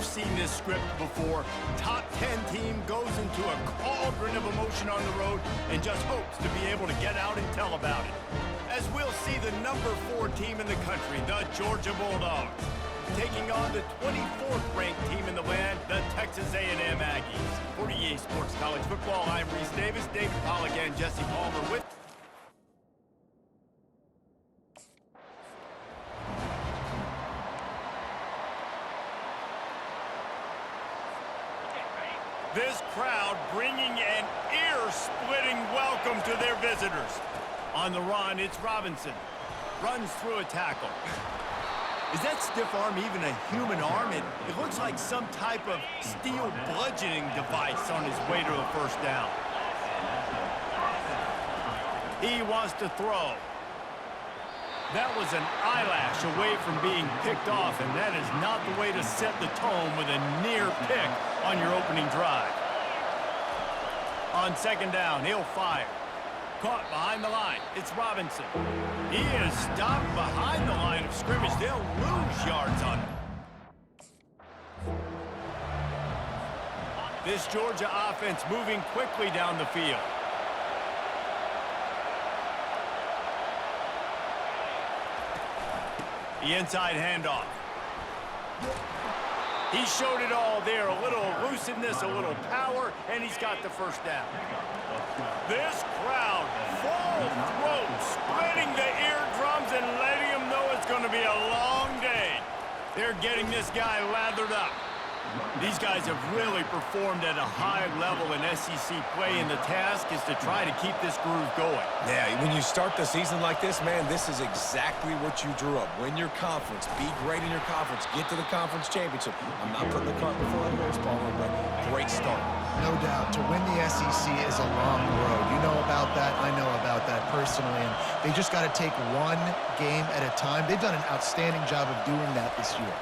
you've seen this script before. Top 10 team goes into a cauldron of emotion on the road and just hopes to be able to get out and tell about it. As we'll see the number 4 team in the country, the Georgia Bulldogs, taking on the 24th ranked team in the land, the Texas A&M Aggies. For EA Sports College Football, I'm Reese Davis, David Pollack, and Jesse Palmer with this crowd bringing an ear-splitting welcome to their visitors. On the run, it's Robinson. Runs through a tackle. Is that stiff arm even a human arm? It looks like some type of steel bludgeoning device on his way to a first down. He wants to throw. That was an eyelash away from being picked off, and that is not the way to set the tone with a near pick on your opening drive. On second down, he'll fire. Caught behind the line. It's Robinson. He is stopped behind the line of scrimmage. They'll lose yards on him. This Georgia offense moving quickly down the field. The inside handoff. He showed it all there. A little elusiveness, a little power, and he's got the first down. This crowd, full throat, splitting the eardrums and letting him know it's going to be a long day. They're getting this guy lathered up. These guys have really performed at a high level in SEC play, and the task is to try to keep this groove going. Yeah, when you start the season like this, man, this is exactly what you drew up. Win your conference, be great in your conference, get to the conference championship. I'm not putting the cart before the horse, Palmer, but great start. No doubt. To win the SEC is a long road. You know about that. I know about that personally. And they just got to take one game at a time. They've done an outstanding job of doing that this year.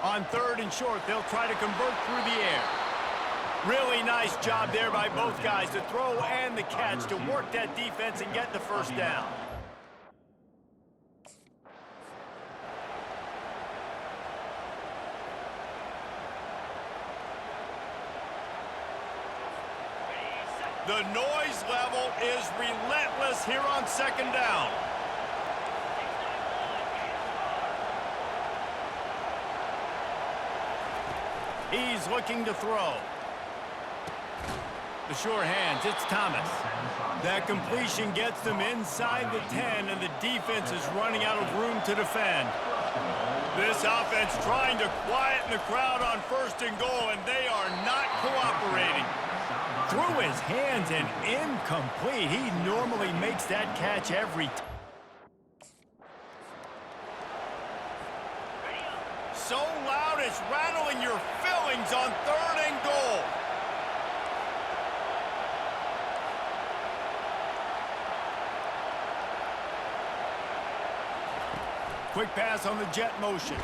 On third and short, they'll try to convert through the air. Really nice job there by both guys to throw and the catch to work that defense and get the first down. The noise level is relentless here on second down. He's looking to throw. The sure hands, it's Thomas. That completion gets them inside the 10, and the defense is running out of room to defend. This offense trying to quieten the crowd on first and goal, and they are not cooperating. Through his hands and incomplete. He normally makes that catch every time. So loud it's rattling your fillings on third and goal. Quick pass on the jet motion.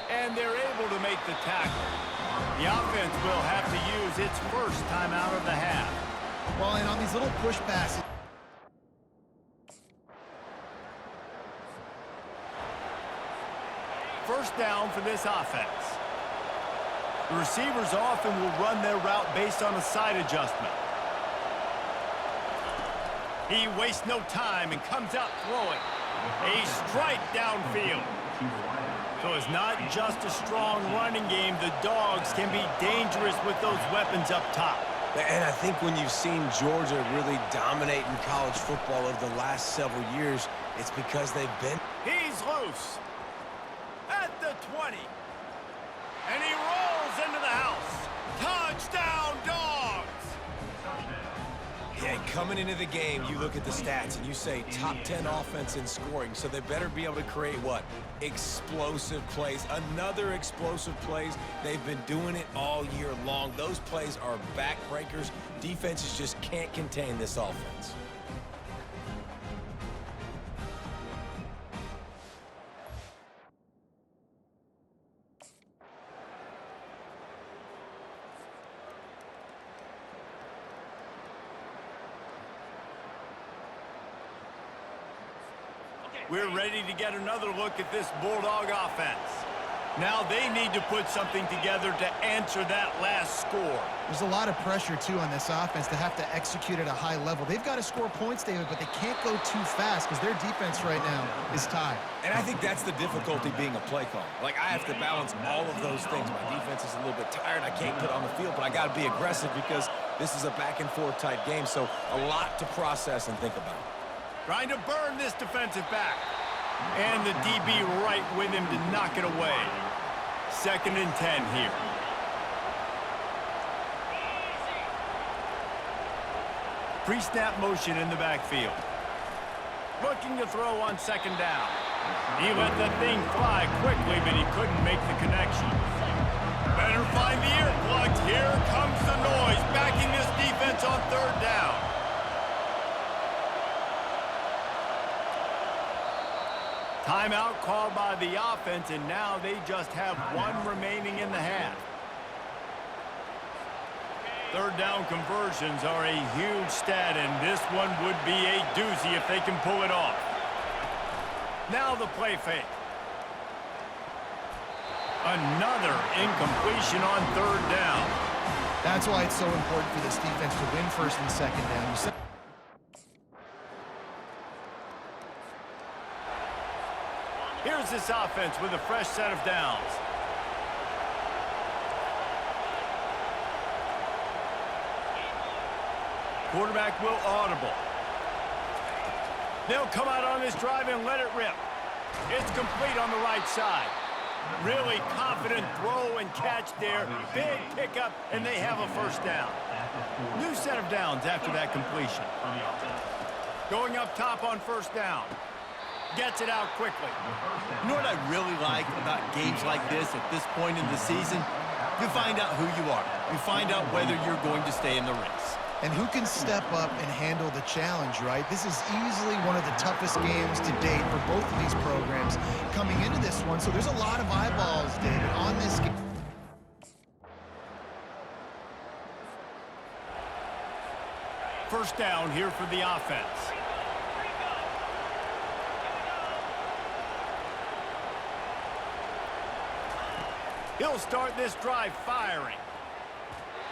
And they're able to make the tackle. The offense will have to use its first timeout of the half. Well, and on these little push passes, first down for this offense. The receivers often will run their route based on a side adjustment. He wastes no time and comes out throwing. A strike downfield. So it's not just a strong running game. The Dogs can be dangerous with those weapons up top. And I think when you've seen Georgia really dominate in college football over the last several years, it's because they've been... He's loose. At the 20. And he rolls into the house. Touchdown, Dogs! Yeah, coming into the game, you look at the stats and you say top 10 offense in scoring, so they better be able to create what? Explosive plays. Another explosive plays. They've been doing it all year long. Those plays are backbreakers. Defenses just can't contain this offense. We're ready to get another look at this Bulldog offense. Now they need to put something together to answer that last score. There's a lot of pressure, too, on this offense to have to execute at a high level. They've got to score points, David, but they can't go too fast because their defense right now is tied. And I think that's the difficulty being a play caller. Like, I have to balance all of those things. My defense is a little bit tired. I can't put on the field, but I got to be aggressive because this is a back-and-forth type game, so a lot to process and think about. Trying to burn this defensive back. And the DB right with him to knock it away. 2nd and 10 here. Pre-snap motion in the backfield. Looking to throw on 2nd down. He let the thing fly quickly, but he couldn't make the connection. Better find the earplugs. Here comes the noise, backing this defense on 3rd down. Timeout called by the offense, and now they just have 1 remaining in the half. 3rd down conversions are a huge stat, and this one would be a doozy if they can pull it off. Now the play fake. Another incompletion on 3rd down. That's why it's so important for this defense to win 1st and 2nd down. You said Here's this offense with a fresh set of downs. Quarterback will audible. They'll come out on this drive and let it rip. It's complete on the right side. Really confident throw and catch there. Big pickup, and they have a 1st down. New set of downs after that completion. Going up top on 1st down. Gets it out quickly. You know what I really like about games like this at this point in the season? You find out who you are. You find out whether you're going to stay in the race. and who can step up and handle the challenge, right? This is easily one of the toughest games to date for both of these programs coming into this one. So there's a lot of eyeballs, David, on this game. First down here for the offense. He'll start this drive firing.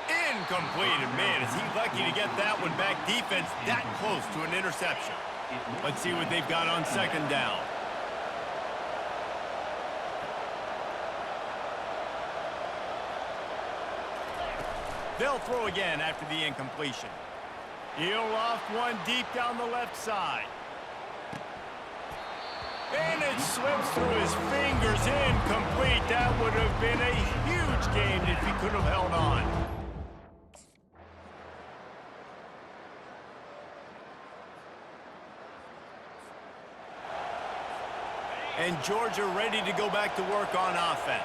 Incomplete, and man, is he lucky to get that one back. Defense that close to an interception. Let's see what they've got on second down. They'll throw again after the incompletion. He'll loft one deep down the left side. And it slips through his fingers, incomplete. That would have been a huge gain if he could have held on. And Georgia ready to go back to work on offense.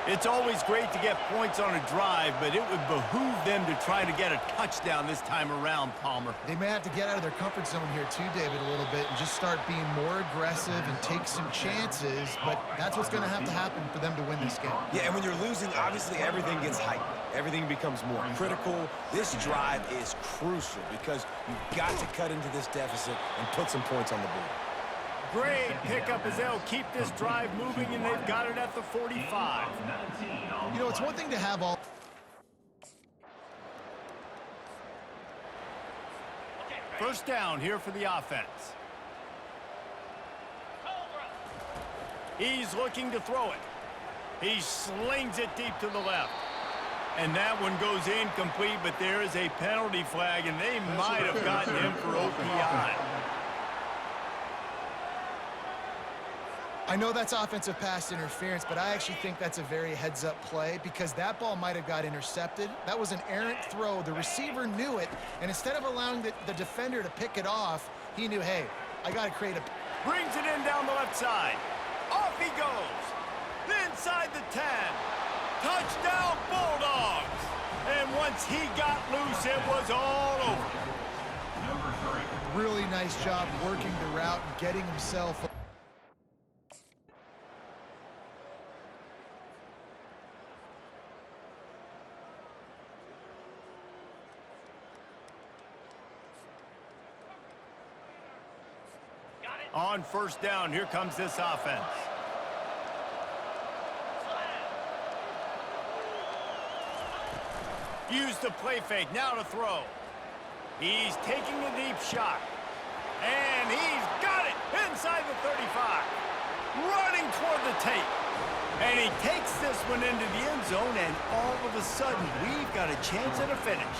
It's always great to get points on a drive, but it would behoove them to try to get a touchdown this time around, Palmer. They may have to get out of their comfort zone here too, David, a little bit and just start being more aggressive and take some chances, but that's what's going to have to happen for them to win this game. Yeah, and when you're losing, obviously everything gets heightened. Everything becomes more critical. This drive is crucial because you've got to cut into this deficit and put some points on the board. Great pickup as they'll keep this drive moving, and they've got it at the 45. You know, it's one thing to have all... First down here for the offense. He's looking to throw it. He slings it deep to the left. And that one goes incomplete, but there is a penalty flag, and they might have gotten him for OPI. I know that's offensive pass interference, but I actually think that's a very heads-up play because that ball might have got intercepted. That was an errant throw. The receiver knew it, and instead of allowing the defender to pick it off, he knew, hey, I got to create a... Brings it in down the left side. Off he goes. Inside the 10. Touchdown, Bulldogs. And once he got loose, it was all over. Really nice job working the route and getting himself... On first down, here comes this offense. Use the play fake, now to throw. He's taking a deep shot. And he's got it inside the 35. Running toward the tape. And he takes this one into the end zone, and all of a sudden, we've got a chance at a finish.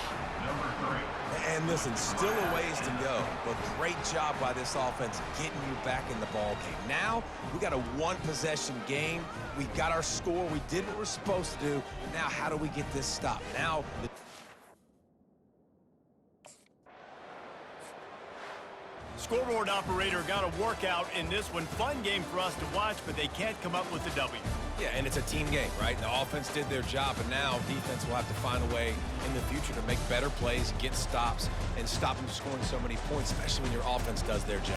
And listen, still a ways to go, but great job by this offense getting you back in the ball game. Now, we got a one-possession game. We got our score. We did what we're supposed to do. Now, how do we get this stopped? Now, Scoreboard operator got a workout in this one. Fun game for us to watch, but they can't come up with a W. yeah, and it's a team game, right? The offense did their job, and now defense will have to find a way in the future to make better plays, get stops, and stop them scoring so many points, especially when your offense does their job.